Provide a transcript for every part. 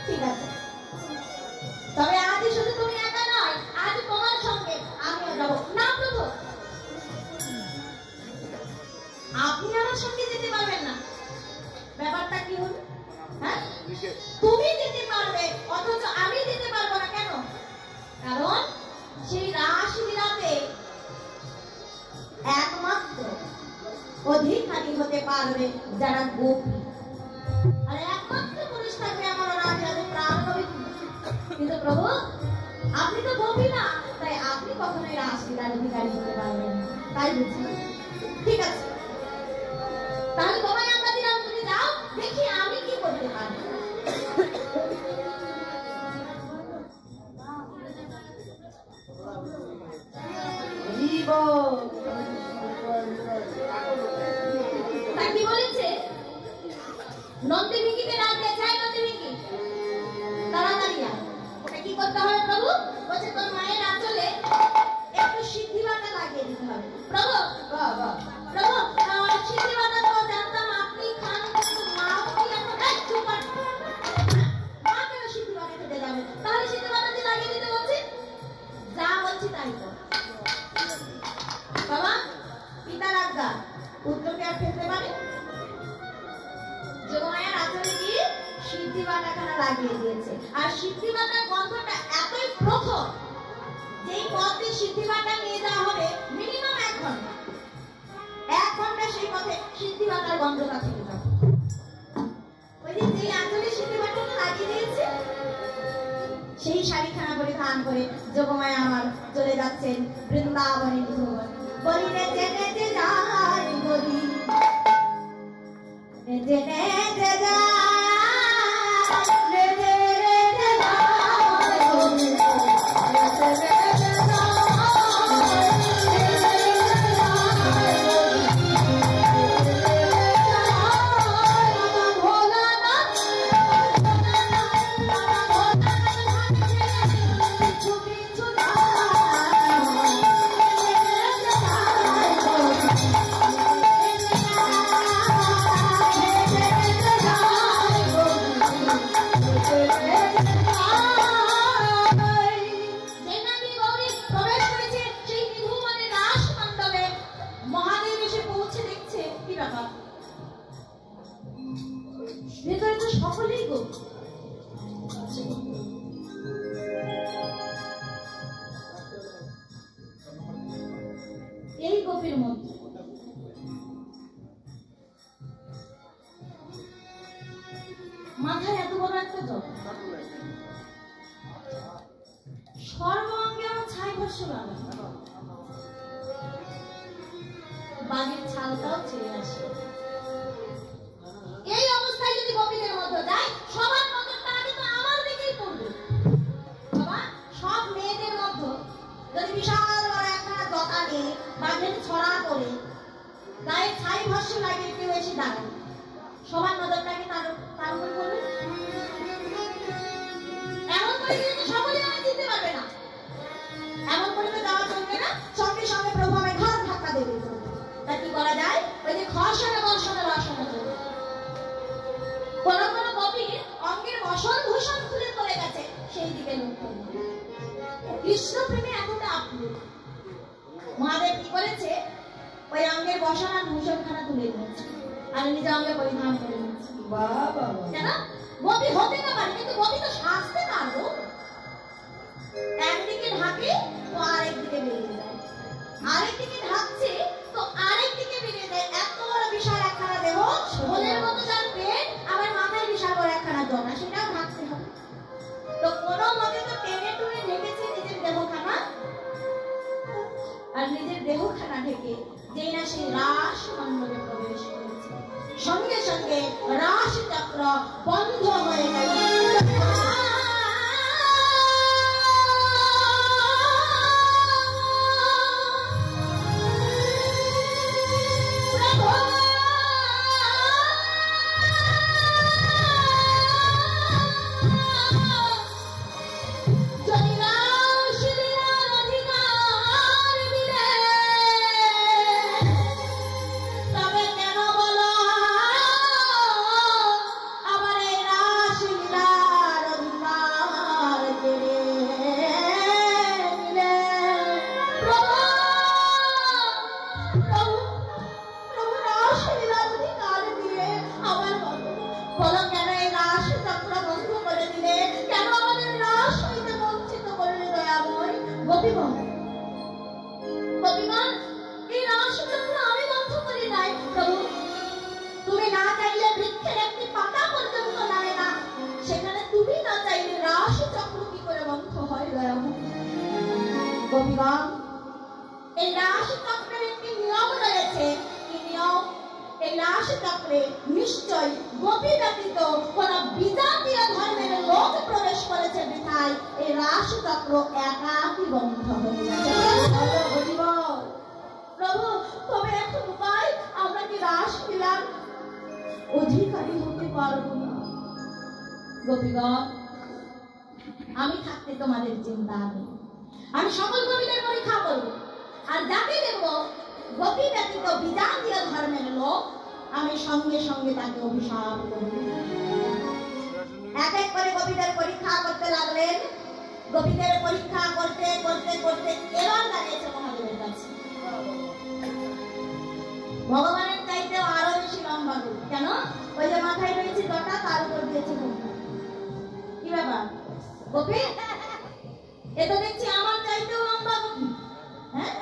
ঠিক আছে, তবে আজ শুধু তুমি একা নয়, আজ তোমার সঙ্গে আমিও যাবো। না প্রভু, আপনি আমার সঙ্গে যেতে পারবেন না। ব্যাপারটা কি হলো? হ্যাঁ, তুমি যেতে পারবে অথচ আমি যেতে পারবো না, কেন? কারণ সেই রাসলীলাতে একমাত্র অধিকারী হতে পারবে যারা গোপী, আর একমাত্র পুরুষ থাকবে আমার রাজরাজের প্রাণ পবিত্র। কিন্তু প্রভু, আপনি তো গোপী না, তাই আপনি কখনোই রাসলীলার অধিকারী হতে পারবেন না, তাই বুঝি। ঠিক আছে, তাহলে তোমায় আমরা দিলাম, তুমি যাও, দেখি আমি কি করতে পারি। কি বলেছে? নন্দীভিঙ্গিকে ডাকতে চাই, নন্দীভিঙ্গি তাড়াতাড়ি আয়। ওটা কি করতে হবে প্রভু? বলছে তোর মায়ের আঁচলে একটু সিদ্ধি বাটা লাগিয়ে দিতে হবে। প্রভু প্রভু, সিদ্ধি বাটা তো জানতাম আপনি খান, কিন্তু মাও কি এখন মা কেন সিদ্ধি বাটা খেতে যাবে? তাহলে সিদ্ধি বাটা দিয়ে লাগিয়ে দিতে বলছি, যা বলছি তাই তো। বাবা, পিতার আজ্ঞা, পুত্রকে আর ফেলতে পারে? যোগমায়ার আঁচলে দিয়ে সিদ্ধি বাটাখানা লাগিয়ে দিয়েছে, আর সিদ্ধি বাটার গন্ধটা এতই প্রখর, যেই পথে সিদ্ধি বাটা নিয়ে যাওয়া হবে মিনিমাম 1 ঘন্টা, 1 ঘন্টা সেই পথে সিদ্ধি বাটার গন্ধটা থেকে যাবে। ওই দিন যেই আঁচলে সিদ্ধি বাটাটা লাগিয়ে দিয়েছে, সেই শাড়িখানা পরিধান করে যোগমায়া আমার চলে যাচ্ছেন বৃন্দাবনের ভুবন। বলিলে জেনে যে যায়, বলি জেনে যে যায়, সকলেই গো। এই গোপীর মধ্যে মাথায় এত বড় একটা জল, সর্বাঙ্গে আমার ছাই ভস্য লাগানো, বাঘের ছালটাও ছেড়ে আসে। এই অবস্থায় যদি গোপীদের মধ্যে যায়, সবার নজরটা আগে তো আমার দিকেই পড়বে। বাবা, সব মেয়েদের মধ্যে যদি বিশাল বড় একটা জটা নিয়ে বাঘের ছড়া করে গায়ে ছাই ভস্য লাগিয়ে কেউ এসে দাঁড়ায়, সবার নজরটাকে তার উপর পড়বে। এমন করে কিন্তু সকলে আমায় চিনতে পারবে না, এমন করে তো যাওয়া চলবে না। সঙ্গে সঙ্গে প্রভু আমায় ঘাট ধাক্কা দেবে। তা কি করা যায়? ওই যে খর্ষণে বর্ষণে রসনে চলবে। কোন কোন গোপীর অঙ্গের বসন ভূষণ খুলে পড়ে গেছে, সেই দিকে লক্ষ্য করবে। কৃষ্ণ প্রেমে এতটা আপ্লুত, মহাদেব কি করেছে? ওই অঙ্গের বসন আর ভূষণ খানা তুলে নিয়েছে, আর নিজে অঙ্গে পরিধান করে নিয়েছে। কেন? গোপী হতে না পারে, কিন্তু গোপী তো শাস্তে পারবো। একদিকে ঢাকে তো আরেকদিকে বেরিয়ে যায়, আরেকদিকে ঢাকছে তো আরেকদিকে বেরিয়ে যায়। এত বড় বিশাল একখানা দেহ, ঢোলের মতো যার পেট, আবার মাথায় বিশাল বড় একখানা জনা, সেটাও ঢাকতে হবে। তো কোনো মতে তো টেনে টুনে ঢেকেছে নিজের দেহখানা, আর নিজের দেহখানা ঢেকে যেই না সেই রাস মণ্ডলে প্রবেশ করেছে, সঙ্গে সঙ্গে রাস চক্র বন্ধ হয়ে গেল। আবার এই রাসলীলার বলো কেন এই রাস চক্র বন্ধ করে দিলে, কেন আমাদের রাস হইতে বঞ্চিত করলে দয়াময়? গোপীগণ, গোপীগণ, এই রাস চক্র আমি বন্ধ করি নাই প্রভু। তুমি না চাইলে বৃক্ষের একটি পাতা পর্যন্ত নামে না, সেখানে তুমি না চাইলে রাস চক্র কি করে বন্ধ হয় দয়াময়? গোপীগণ, এই রাস চক্রের একটি নিয়ম রয়েছে। কি নিয়ম? এই রাস চক্রে নিশ্চয় গোপী ব্যতীত কোন বিজাতীয় ধর্মের লোক প্রবেশ করেছে বিধায় এই রাস চক্র একাকী বন্ধ হয়ে গেছে। প্রভু, তবে এখন উপায়, আমরা কি রাস লীলার অধিকারী হতে পারবো না? গোপীগণ, আমি থাকতে তোমাদের চিন্তা নেই। আমি সকল গোপীদের পরীক্ষা করব, আর যাকে দেব গোপী ব্যতীত বিজাতীয় ধর্মের লোক, আমি সঙ্গে সঙ্গে তাকে অভিশাপ করব। এক এক করে গোপীদের পরীক্ষা করতে লাগলেন। গোপীদের পরীক্ষা করতে করতে করতে এবার দাঁড়িয়েছে মহাদেবের কাছে। ভগবানের চাইতেও আরো বেশি লম্বা গোপী। কেন? ওই যে মাথায় রয়েছে জটা, তার উপর দিয়েছে ঘোমটা। কি ব্যাপার গোপী? এ তো দেখছি আমার চাইতেও লম্বা গোপী। হ্যাঁ,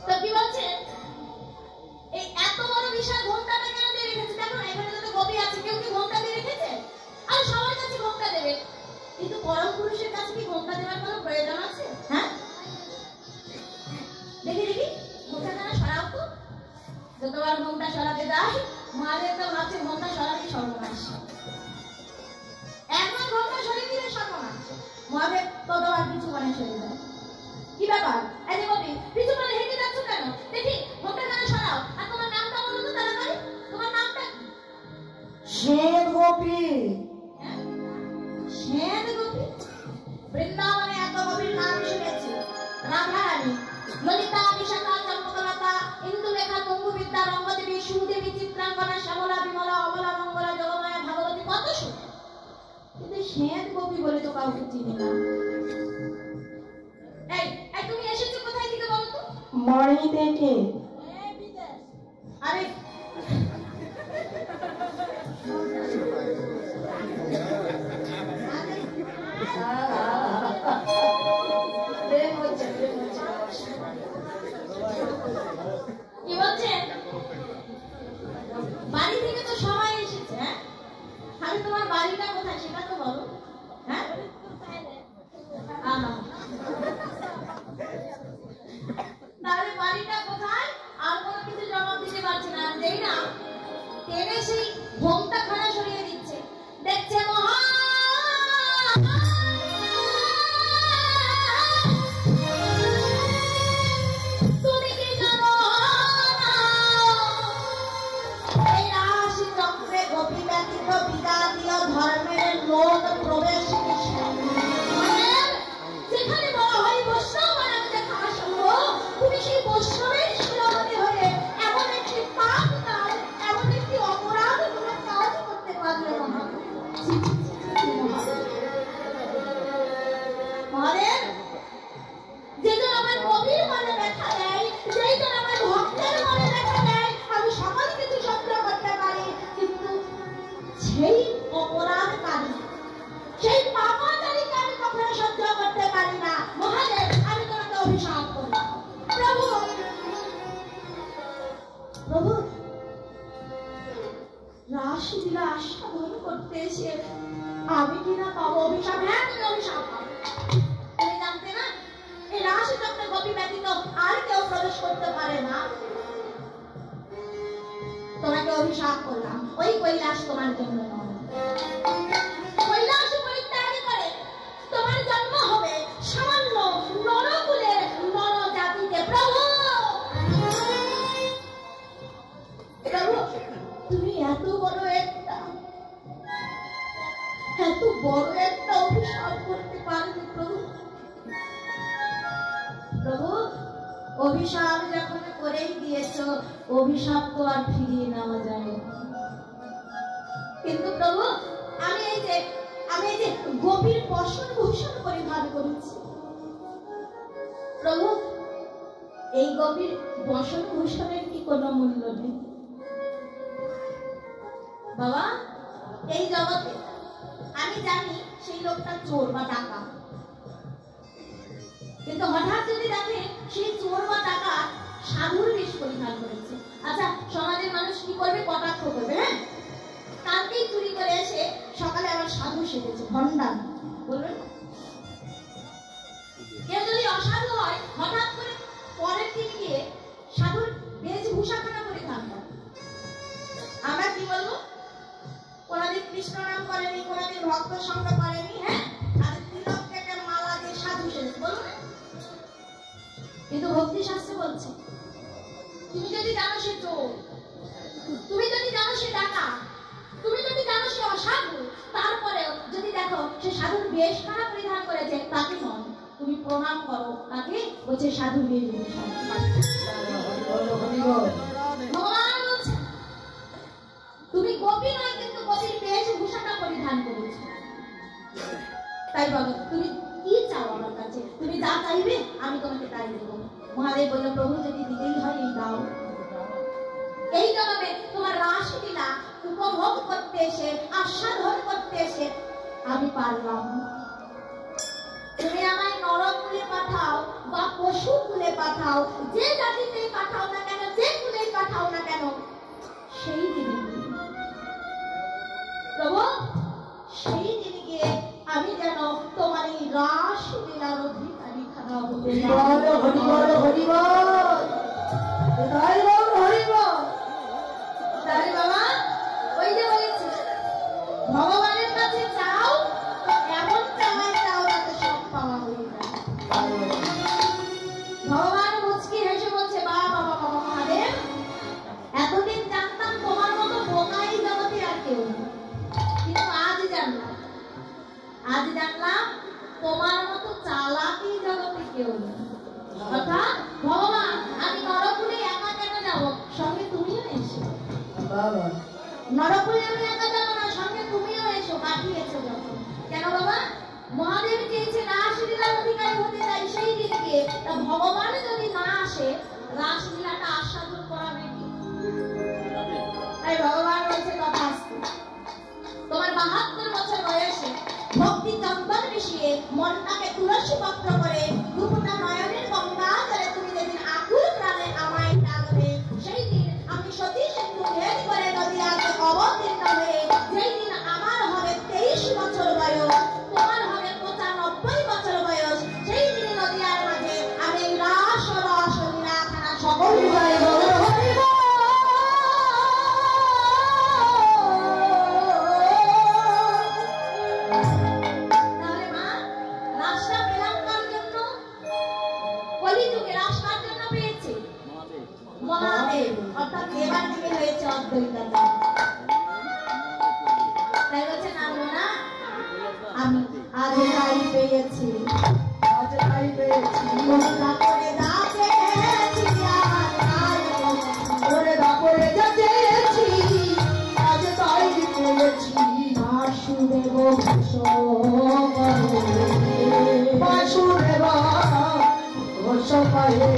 তো কি বলছে? এই এত বড় বিশাল ঘোমটাটা কেন দিয়ে রেখেছে? দেখো না, এখানে তো গোপী আছে, কেউ কি ঘোমটা দিয়ে রেখেছে? আর সবার কাছে ঘোমটা দেবে, কিন্তু পরম পুরুষের কাছে কি ঘোমটা দেওয়ার কোনো প্রয়োজন আছে? হ্যাঁ, দেখি দেখি ঘোমটাটা সরাও তো। যতবার ঘোমটা সরাতে যায় মহাদেব তো ভাবছে ঘোমটা সরাতে সর্বনাশ। একবার ঘোমটা সরিয়ে দিলে সর্বনাশ। মহাদেব ততবার কিছু মানে সরিয়ে দেয়। কি ব্যাপার? এই যে গোপী, কিছু মানে হেঁটে যাচ্ছ কেন? দেখি ঘোমটাখানা সরাও। আর তোমার নামটা বলো তো তাড়াতাড়ি। তোমার নামটা? শ্বেত গোপী। শ্বেত গোপী? বৃন্দাবনে এত গোপীর নাম শুনেছি। রাধারানী, ললিতা, বিশাখা, চম্পকলতা, ইন্দুলেখা, তঙ্গুবিদ্যা, রঙ্গদেবী, সুদেবী, চিত্রাঙ্গনা, শ্যামলা, বিমলা, অমলা, মঙ্গলা, জগমায়া, ভাগবতী, কত শুনে, কিন্তু শ্বেত গোপী বলে তো কাউকে চিনি না। এই এই তুমি এসেছো কোথায় থেকে বলো তো? বাড়ি থেকে। আরে কি বলছেন? বাড়ি থেকে তো সবাই এসেছে। হ্যাঁ, তাহলে তোমার বাড়িটা কোথায় সেটা তো বলো। হ্যাঁ, তাহলে বাড়িটা কোথায়? আর কোনো কিছু জবাব দিতে পারছে না। যেই না টেনে সেই ঘোমটা খানা সরিয়ে দিচ্ছে, দেখছে মহা তুমি কি জানো এই রাস চক্রে গোপী ব্যতীত বিজাতীয় ধর্মের লোক প্রবেশ নিষেধ। যেখানে বলা হয় বৈষ্ণব বানাতে খাওয়া সম্ভব, তুমি সেই বৈষ্ণবের শিরোমণি হয়ে এমন একটি পাপ কাজ, এমন একটি অপরাধমূলক কাজ করতে পারলে মহাদেব, যেজন আমার কবির মনে দেখা দেয়, যেজন আমার ভক্তের মনে দেখা দেয়, আমি সকল কিছু সহ্য করতে পারি, কিন্তু সেই অপরাধকারী, সেই পাপাচারীকে আমি কখনো সহ্য করতে পারি না। মহাদেব, আমি তোমাকে অভিশাপ করি। প্রভু, প্রভু, রাসলীলা আস্বাদন করতে এসে আমি কিনা পাবো অভিশাপ? হ্যাঁ, তুমি অভিশাপ পাবো। তুমি জানতে না এই রাস চক্রে গোপী ব্যতীত আর কেউ প্রবেশ করতে পারে না। তোমাকে অভিশাপ করলাম, ওই কৈলাস তোমার জন্য নয়। কৈলাস পরিত্যাগ করে তোমার জন্ম হবে সামান্য নরকুলের নর জাতিতে। প্রভু, প্রভু, তুমি এত বড় একটা অভিশাপ করতে পারবে প্রভু? প্রভু, অভিশাপ যখন করেই দিয়েছ, অভিশাপ তো আর ফিরিয়ে নেওয়া যায় না। কিন্তু প্রভু, আমি এই যে গোপীর বসন ভূষণ পরিধান করেছি, প্রভু এই গোপীর বসন ভূষণের কি কোনো মূল্য নেই বাবা। এই জগতে আমি জানি সেই লোকটা চোর বা ডাকাত, কিন্তু হঠাৎ যদি দেখেন সেই চোর বা ডাকাত সাধুর বেশ পরিধান করেছে, আচ্ছা সমাজের মানুষ কি করবে? কটাক্ষ করবে। হ্যাঁ, কালকেই চুরি করে এসে সকালে আবার সাধু সেজেছে, ভণ্ডাম বলবেন। কেউ যদি অসাধু হয় হঠাৎ করে পরের দিন গিয়ে সাধুর বেশভূষাখানা পরিধান করে, আমরা কি বলবো? কোনদিন কৃষ্ণ নাম করেনি, কোনদিন ভক্ত সঙ্গ করেনি, হ্যাঁ, আর তিলক কেটে মালা দিয়ে সাধু সেজেছে, বলবো না? কিন্তু ভক্তি শাস্ত্রে বলছে তুমি যদি জানো সে চোর, তুমি যদি জানো সে ডাকাত, তুমি যদি জানো সে অসাধু, তারপরেও যদি দেখো সে সাধুর বেশখানা পরিধান করেছে, তাকে নয়, তুমি প্রণাম করো, তাকে বলছে সাধুর বেশভূষা। ভগবান বলছে তুমি গোপী নয়, কিন্তু গোপীর বেশভূষাটা পরিধান করেছো। তাই বাবা তুমি কি চাও আমার কাছে? তুমি যা চাইবে আমি তোমাকে তাই দেবো। মহাদেব বলল প্রভু যদি দিতেই হয় এই দাও। এই জন্মে তোমার রাসলীলা উপভোগ করতে এসে, আস্বাদন করতে এসে আমি পারলাম। তুমি আমায় নরকুলে পাঠাও বা পশু কুলে পাঠাও, যে জাতিতে পাঠাও না কেন, যে কুলে পাঠাও না কেন, সেই দিনে প্রভু, সেই দিনে গিয়ে আমি যেন তোমার এই রাসলীলার অধিকারী খানা হতে তাই বাবা। ওই যে বলেছি ভগবানের কাছে চাও, এমন চাওয়াই চাও যাতে সব পাওয়া হয়ে যায়। ভগবান মুচকি হেসে বলছে বাবা বাবা মহাদেব, এতদিন জানতাম তোমার মতো বোকাই জগতে আর কেউ নেই, কিন্তু আজ জানলাম তোমার মতো চালাকি জগতে কেউ নেই। অর্থাৎ ভগবান আমি নরকুলে একা কেন যাব, সঙ্গে তুমিও এসো। নরকুলে আমি একা যাবো না, সঙ্গে তুমিও এসো, পাঠিয়েছো যখন। কেন বাবা? মহাদেব চেয়েছে রাসলীলার অধিকারী হতে চাই সেই দিনকে, তা ভগবান যদি না আসে রাসলীলাটা আস্বাদন করাবে কি? তাই ভগবান বলছে তথাস্তু। তোমার 72 বছর বয়সে ভক্তি চন্দন মিশিয়ে মনটাকে তুলসী পত্র করে দুপুরটা নয়নের গঙ্গা জলে তুমি যেদিন আকুল প্রাণে আমায় ডাকবে, সেই দিন আমি সতী সিন্ধু ভেদ করে নদীয়াতে অবতীর্ণ হয়ে, যেই দিন আমার হবে 23 বছর বয়স, তোমার হবে 95 বছর বয়স, সেই দিন নদীয়ার মাঝে আমি রাস লীলাখানা সকল মহাদেব, অর্থাৎ দেবার থেকে হয়েছে অদ্বৈততা। তাই বলছে না না, আমি আজ তাই পেয়েছি, আজ তাই পেয়েছি, দাপরে যাচ্ছি, আজ তাই পেয়েছি। বাসুদেব বাসুদেব ঘোষ পায়ে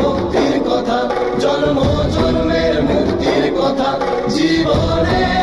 ভক্তির কথা, জন্ম জন্মের মুক্তির কথা, জীবনে